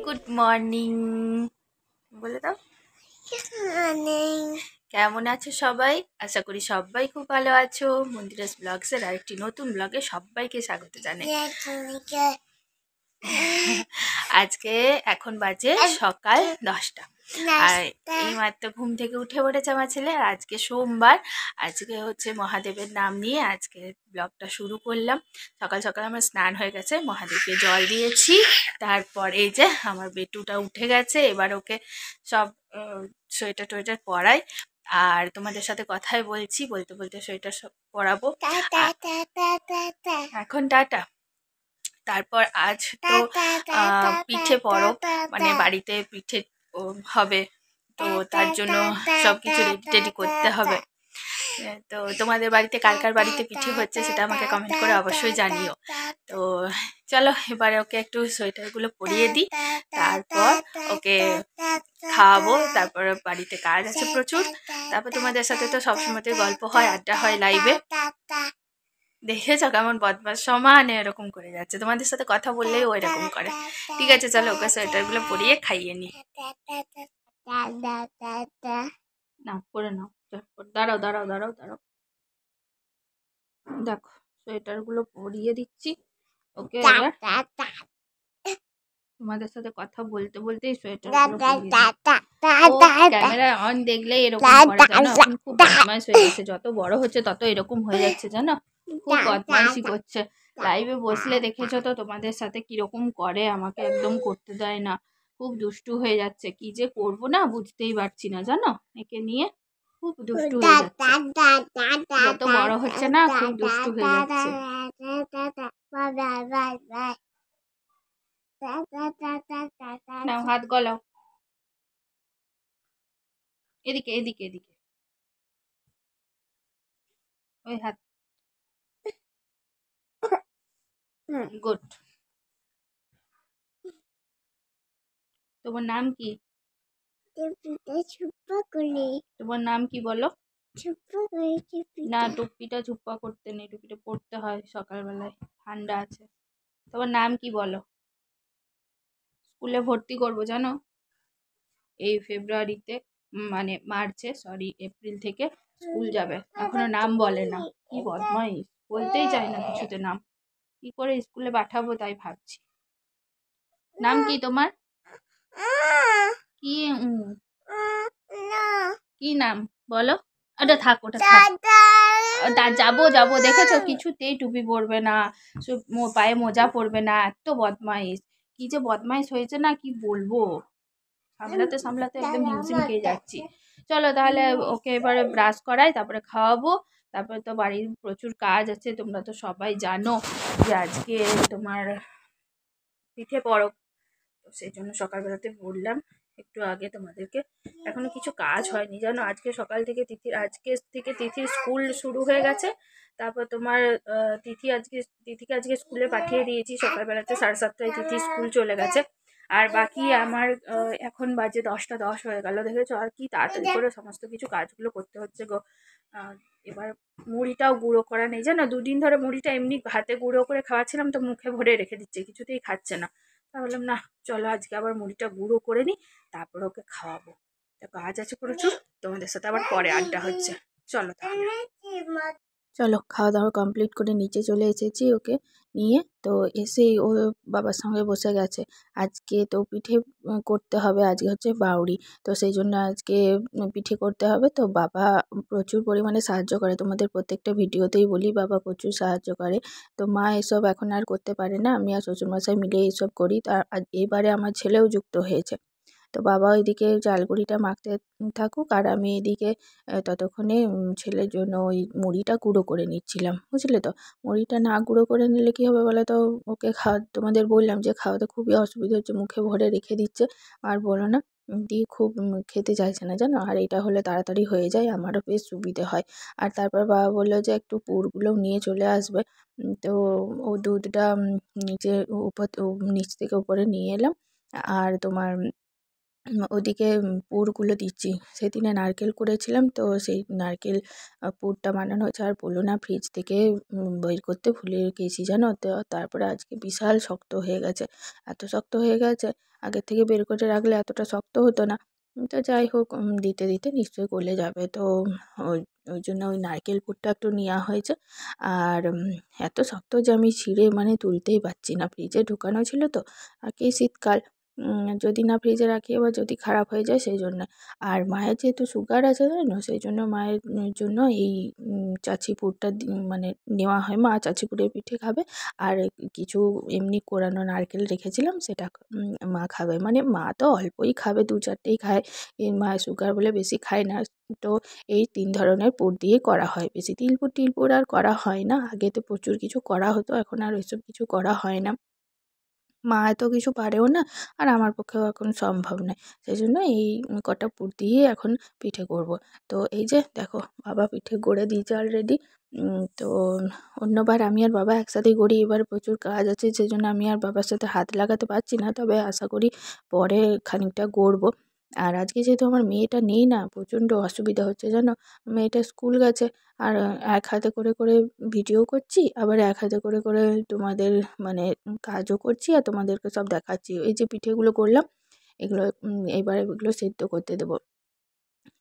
Good morning বলে দাও। কেমন আছো সবাই? আশা করি সবাই খুব ভালো আছো। মন্দিরাস ব্লগসের আরেকটি নতুন ব্লগে সবাইকে স্বাগত জানাই। আজকে এখন বাজে সকাল 10টা, আর এই মাত্র ঘুম থেকে উঠে পড়েছে আমার ছেলে। আর আজকে সোমবার, আজকে হচ্ছে মহাদেবের নাম নিয়ে আজকে ব্লগটা শুরু করলাম। সকাল সকাল আমার স্নান হয়ে গেছে, মহাদেবকে জল দিয়েছি। তারপর এই যে আমার বেটুটা উঠে গেছে, এবার ওকে সব সোয়েটার টোয়েটার পরাই। আর তোমাদের সাথে কথাই বলছি, বলতে বলতে সোয়েটার সব পরাবো। এখন টাটা। তারপর আজ তো পিঠে পরব, মানে বাড়িতে পিঠে হবে, তো তার জন্য সব কিছু রেডি টেডি করতে হবে। তো তোমাদের বাড়িতে কার কার বাড়িতে পিঠে হচ্ছে সেটা আমাকে কমেন্ট করে অবশ্যই জানিও। তো চলো এবারে ওকে একটু সোয়েটারগুলো পরিয়ে দিই, তারপর ওকে খাওয়াবো। তারপর বাড়িতে কাজ আছে প্রচুর। তারপর তোমাদের সাথে তো সবসময় গল্প হয়, আড্ডা হয় লাইভে। দেখেছো কেমন বদমাস, সমানে এরকম করে যাচ্ছে, তোমাদের সাথে কথা বললেই ও এরকম করে। ঠিক আছে, চলো ওকে সোয়েটারগুলো পরিয়ে খাইয়ে নি। না পরে নাও, দাঁড়াও দাঁড়াও দাঁড়াও দাঁড়াও, দেখো সোয়েটারগুলো পরিয়ে দিচ্ছি ওকে। এবার তোমাদের সাথে কথা বলতে বলতেই সোয়েটারগুলো ক্যামেরা অন দেখলেই এরকম করে, জানো এখন খুব বদমাইশ হয়ে গেছে, যত বড় হচ্ছে তত এরকম হয়ে যাচ্ছে, জানো খুব বদমাইশি করছে। লাইভে বসলে দেখেছো তো তোমাদের সাথে কিরকম করে, আমাকে একদম করতে দেয় না, খুব দুষ্টু হয়ে যাচ্ছে। কি যে করবো না বুঝতেই পারছি না, জানো একে নিয়ে খুব দুষ্টু হয়ে যাচ্ছে, যত বড় হচ্ছে না খুব দুষ্টু হয়ে যাচ্ছে। নাও হাত গলাও, এদিকে এদিকে এদিকে, ওই হাত, গুড। তোমার নাম কি? তোমার নাম কি বলো? না, টুপিটা চুপ্পা করতে নেই, টুপিটা পড়তে হয় সকালবেলায়, ঠান্ডা আছে। তোমার নাম কি বলো? স্কুলে ভর্তি করবো জানো, এই ফেব্রুয়ারিতে, মানে মার্চে, সরি এপ্রিল থেকে স্কুল যাবে, এখনো নাম বলে না। কি বদমাইশ, বলতেই চাই না কিছুতে নাম, কি করে স্কুলে পাঠাবো তাই ভাবছি। নাম কি তোমার? কি কি নাম বলো? ওটা থাক, ওটা থাক, যাবো যাবো। দেখেছো কিছুতেই টুপি পরবে না, পায়ে মোজা পরবে না, এত বদমাইশ, কি যে বদমাইশ হয়েছে না কি বলবো, সামলাতে সামলাতে একদম হিমশিম খেয়ে যাচ্ছি। চলো তাহলে ওকে এবারে ব্রাশ করাই, তারপরে খাওয়াবো। তারপরে তো বাড়ির প্রচুর কাজ আছে, তোমরা তো সবাই জানো যে আজকে তোমার পিঠে পরব, তো সেই জন্য সকালবেলাতে বললাম একটু আগে তোমাদেরকে। এখনো কিছু কাজ হয়নি জানো, আজকে সকাল থেকে তিথির স্কুল শুরু হয়ে গেছে। তারপর তোমার তিথিকে আজকে স্কুলে পাঠিয়ে দিয়েছি সকালবেলাতে, 7:30টায় তিথি স্কুল চলে গেছে। আর বাকি আমার এখন বাজে 10টা 10 হয়ে গেল, দেখেছো, আর কি তাড়াতাড়ি করে সমস্ত কিছু কাজগুলো করতে হচ্ছে গো। এবার মুড়িটাও গুঁড়ো করা নেই জানো, 2 দিন ধরে মুড়িটা এমনি হাতে গুঁড়ো করে খাওয়াচ্ছিলাম, তো মুখে ভরে রেখে দিচ্ছে, কিছুতেই খাচ্ছে না। তা বললাম না, চলো আজকে আবার মুড়িটা গুঁড়ো করে নিই, তারপর ওকে খাওয়াবো। তো কাজ আছে প্রচুর, তোমাদের সাথে আবার পরে আড্ডা হচ্ছে। চলো তাহলে, চলো খাওয়া দাওয়া কমপ্লিট করে নিচে চলে এসেছি ওকে নিয়ে। তো এসেই ও বাবার সঙ্গে বসে গেছে। আজকে তো পিঠে করতে হবে, আজকে হচ্ছে বাউরি, তো সেই জন্য আজকে পিঠে করতে হবে। তো বাবা প্রচুর পরিমাণে সাহায্য করে, তোমাদের প্রত্যেকটা ভিডিওতেই বলি বাবা প্রচুর সাহায্য করে। তো মা এসব এখন আর করতে পারে না, আমি আর শ্বশুরমশাই মিলে এইসব করি। আর এবারে আমার ছেলেও যুক্ত হয়েছে। তো বাবা ওইদিকে চালগুড়িটা মাখতে থাকুক, আর আমি এদিকে ততক্ষণে ছেলের জন্য ওই মুড়িটা গুঁড়ো করে নিচ্ছিলাম, বুঝলে তো। মুড়িটা না গুঁড়ো করে নিলে কী হবে বলো তো, ওকে তোমাদের বললাম যে খাওয়াতে খুবই অসুবিধা হচ্ছে, মুখে ভরে রেখে দিচ্ছে, আর বলো না, দিয়ে খুব খেতে চাইছে না জানো। আর এটা হলে তাড়াতাড়ি হয়ে যায়, আমারও বেশ সুবিধে হয়। আর তারপর বাবা বললো যে একটু পুরগুলোও নিয়ে চলে আসবে। তো ও দুধটা নিচে নিচ থেকে উপরে নিয়ে এলাম। আর তোমার ওদিকে পুরগুলো দিচ্ছি। সেদিনে নারকেল করেছিলাম, তো সেই নারকেল পুরটা বানানো হচ্ছে। আর বলো না, ফ্রিজ থেকে বের করতে ভুলে গেছি জানো তো। তারপরে আজকে বিশাল শক্ত হয়ে গেছে, এত শক্ত হয়ে গেছে। আগের থেকে বের করে রাখলে এতটা শক্ত হতো না। তো যাই হোক, দিতে দিতে নিশ্চয়ই গলে যাবে। তো ওই ওই জন্য ওই নারকেল পুরটা একটু নেওয়া হয়েছে। আর এত শক্ত যে আমি ছিঁড়ে মানে তুলতেই পারছি না, ফ্রিজে ঢুকানো ছিল তো। আর কি শীতকাল, যদি না ফ্রিজে রাখি আবার যদি খারাপ হয়ে যায় সেই জন্য। আর মায়ের যেহেতু সুগার আছে জানো, সেই জন্য মায়ের জন্য এই চাচি পুরটা মানে নেওয়া হয়। মা চাচি পুরের পিঠে খাবে। আর কিছু এমনি কোরানো নারকেল রেখেছিলাম, সেটা মা খাবে। মানে মা তো অল্পই খাবে, 2-4টেই খায়। এই মায়ের সুগার বলে বেশি খায় না। তো এই 3 ধরনের পুর দিয়ে করা হয়, বেশি তিলপুর টিলপুর আর করা হয় না। আগে তো প্রচুর কিছু করা হতো, এখন আর ওইসব কিছু করা হয় না। মা এত কিছু পারেও না, আর আমার পক্ষেও এখন সম্ভব নয়। সেই জন্য এই কটা পুর দিয়ে এখন পিঠে করব। তো এই যে দেখো, বাবা পিঠে গড়ে দিয়েছে অলরেডি। তো অন্যবার আমি আর বাবা একসাথেই গড়ি, এবার প্রচুর কাজ আছে সেই জন্য আমি আর বাবার সাথে হাত লাগাতে পারছি না। তবে আশা করি পরে খানিকটা গড়বো। আর আজকে যেহেতু আমার মেয়েটা নেই না, প্রচণ্ড অসুবিধা হচ্ছে জানো। মেয়েটা স্কুল গেছে, আর এক হাতে করে করে ভিডিও করছি, আবার এক হাতে করে করে তোমাদের মানে কাজও করছি, আর তোমাদেরকে সব দেখাচ্ছি। এই যে পিঠেগুলো করলাম, এগুলো এবার এগুলো সেদ্ধ করতে দেবো।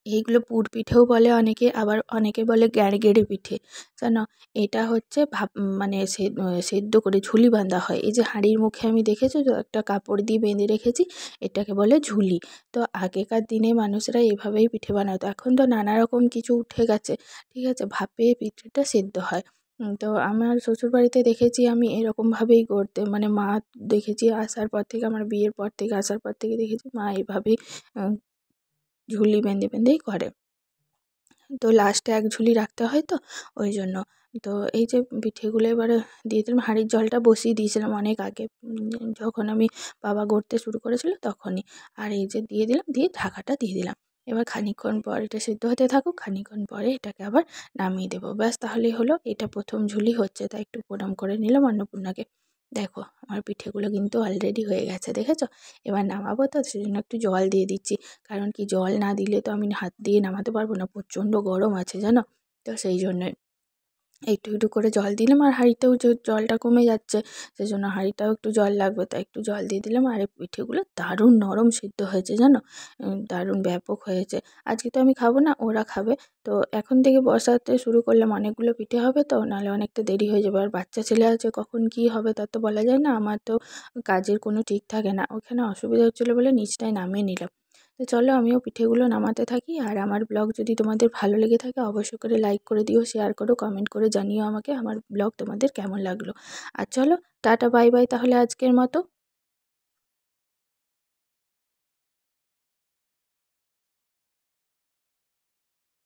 এইগুলো পুর পিঠেও বলে অনেকে, আবার অনেকে বলে গ্যারগেড়ে পিঠে জানো। এটা হচ্ছে মানে সেদ্ধ করে ঝুলি বাঁধা হয়। এই যে হাঁড়ির মুখে আমি দেখেছো তো একটা কাপড় দিয়ে বেঁধে রেখেছি, এটাকে বলে ঝুলি। তো আগেকার দিনে মানুষরা এভাবেই পিঠে বানাতো। এখন তো নানা রকম কিছু উঠে গেছে, ঠিক আছে, ভাপে পিঠেটা সেদ্ধ হয়। তো আমার শ্বশুরবাড়িতে দেখেছি আমি এরকমভাবেই করতে, মানে মা দেখেছি আসার পর থেকে, আমার বিয়ের পর থেকে আসার পর থেকে দেখেছি মা এভাবেই ঝুলি বেঁধে বেঁধেই করে। তো লাস্টে এক ঝুলি রাখতে হয় তো, ওই জন্য। তো এই যে পিঠেগুলো এবারে দিয়ে দিলাম। হাঁড়ির জলটা বসিয়ে দিয়েছিলাম অনেক আগে, যখন আমি বাবা গড়তে শুরু করেছিল তখনই। আর এই যে দিয়ে দিলাম, দিয়ে ঢাকাটা দিয়ে দিলাম। এবার খানিকক্ষণ পর এটা সেদ্ধ হতে থাকুক, খানিকক্ষণ পরে এটাকে আবার নামিয়ে দেবো, ব্যাস তাহলেই হলো। এটা প্রথম ঝুলি হচ্ছে, তাই একটু প্রণাম করে নিলাম অন্নপূর্ণাকে। দেখো আমার পিঠেগুলো কিন্তু অলরেডি হয়ে গেছে, দেখেছো। এবার নামাবো তো, সেজন্য একটু জল দিয়ে দিচ্ছি। কারণ কি, জল না দিলে তো আমি হাত দিয়ে নামাতে পারবো না, প্রচণ্ড গরম আছে জানো। তো সেই জন্যই একটু একটু করে জল দিলাম। আর হাঁড়িতেও যে জলটা কমে যাচ্ছে, সেজন্য হাঁড়িটাও একটু জল লাগবে, তাই একটু জল দিয়ে দিলাম। আর এই পিঠেগুলো দারুণ নরম সিদ্ধ হয়েছে জানো, দারুণ ব্যাপক হয়েছে। আজকে তো আমি খাবো না, ওরা খাবে। তো এখন থেকে বসাতে শুরু করলাম, অনেকগুলো পিঠে হবে তো, নাহলে অনেকটা দেরি হয়ে যাবে। আর বাচ্চা ছেলে আছে, কখন কী হবে তার তো বলা যায় না। আমার তো কাজের কোনো ঠিক থাকে না, ওখানে অসুবিধা হচ্ছিলো বলে নিচটায় নামিয়ে নিলাম। তো চলো আমিও পিঠেগুলো নামাতে থাকি। আর আমার ব্লগ যদি তোমাদের ভালো লেগে থাকে অবশ্যই করে লাইক করে দিও, শেয়ার করো, কমেন্ট করে জানিও আমাকে আমার ব্লগ তোমাদের কেমন লাগলো। আর চলো, টাটা বাই বাই তাহলে আজকের মতো।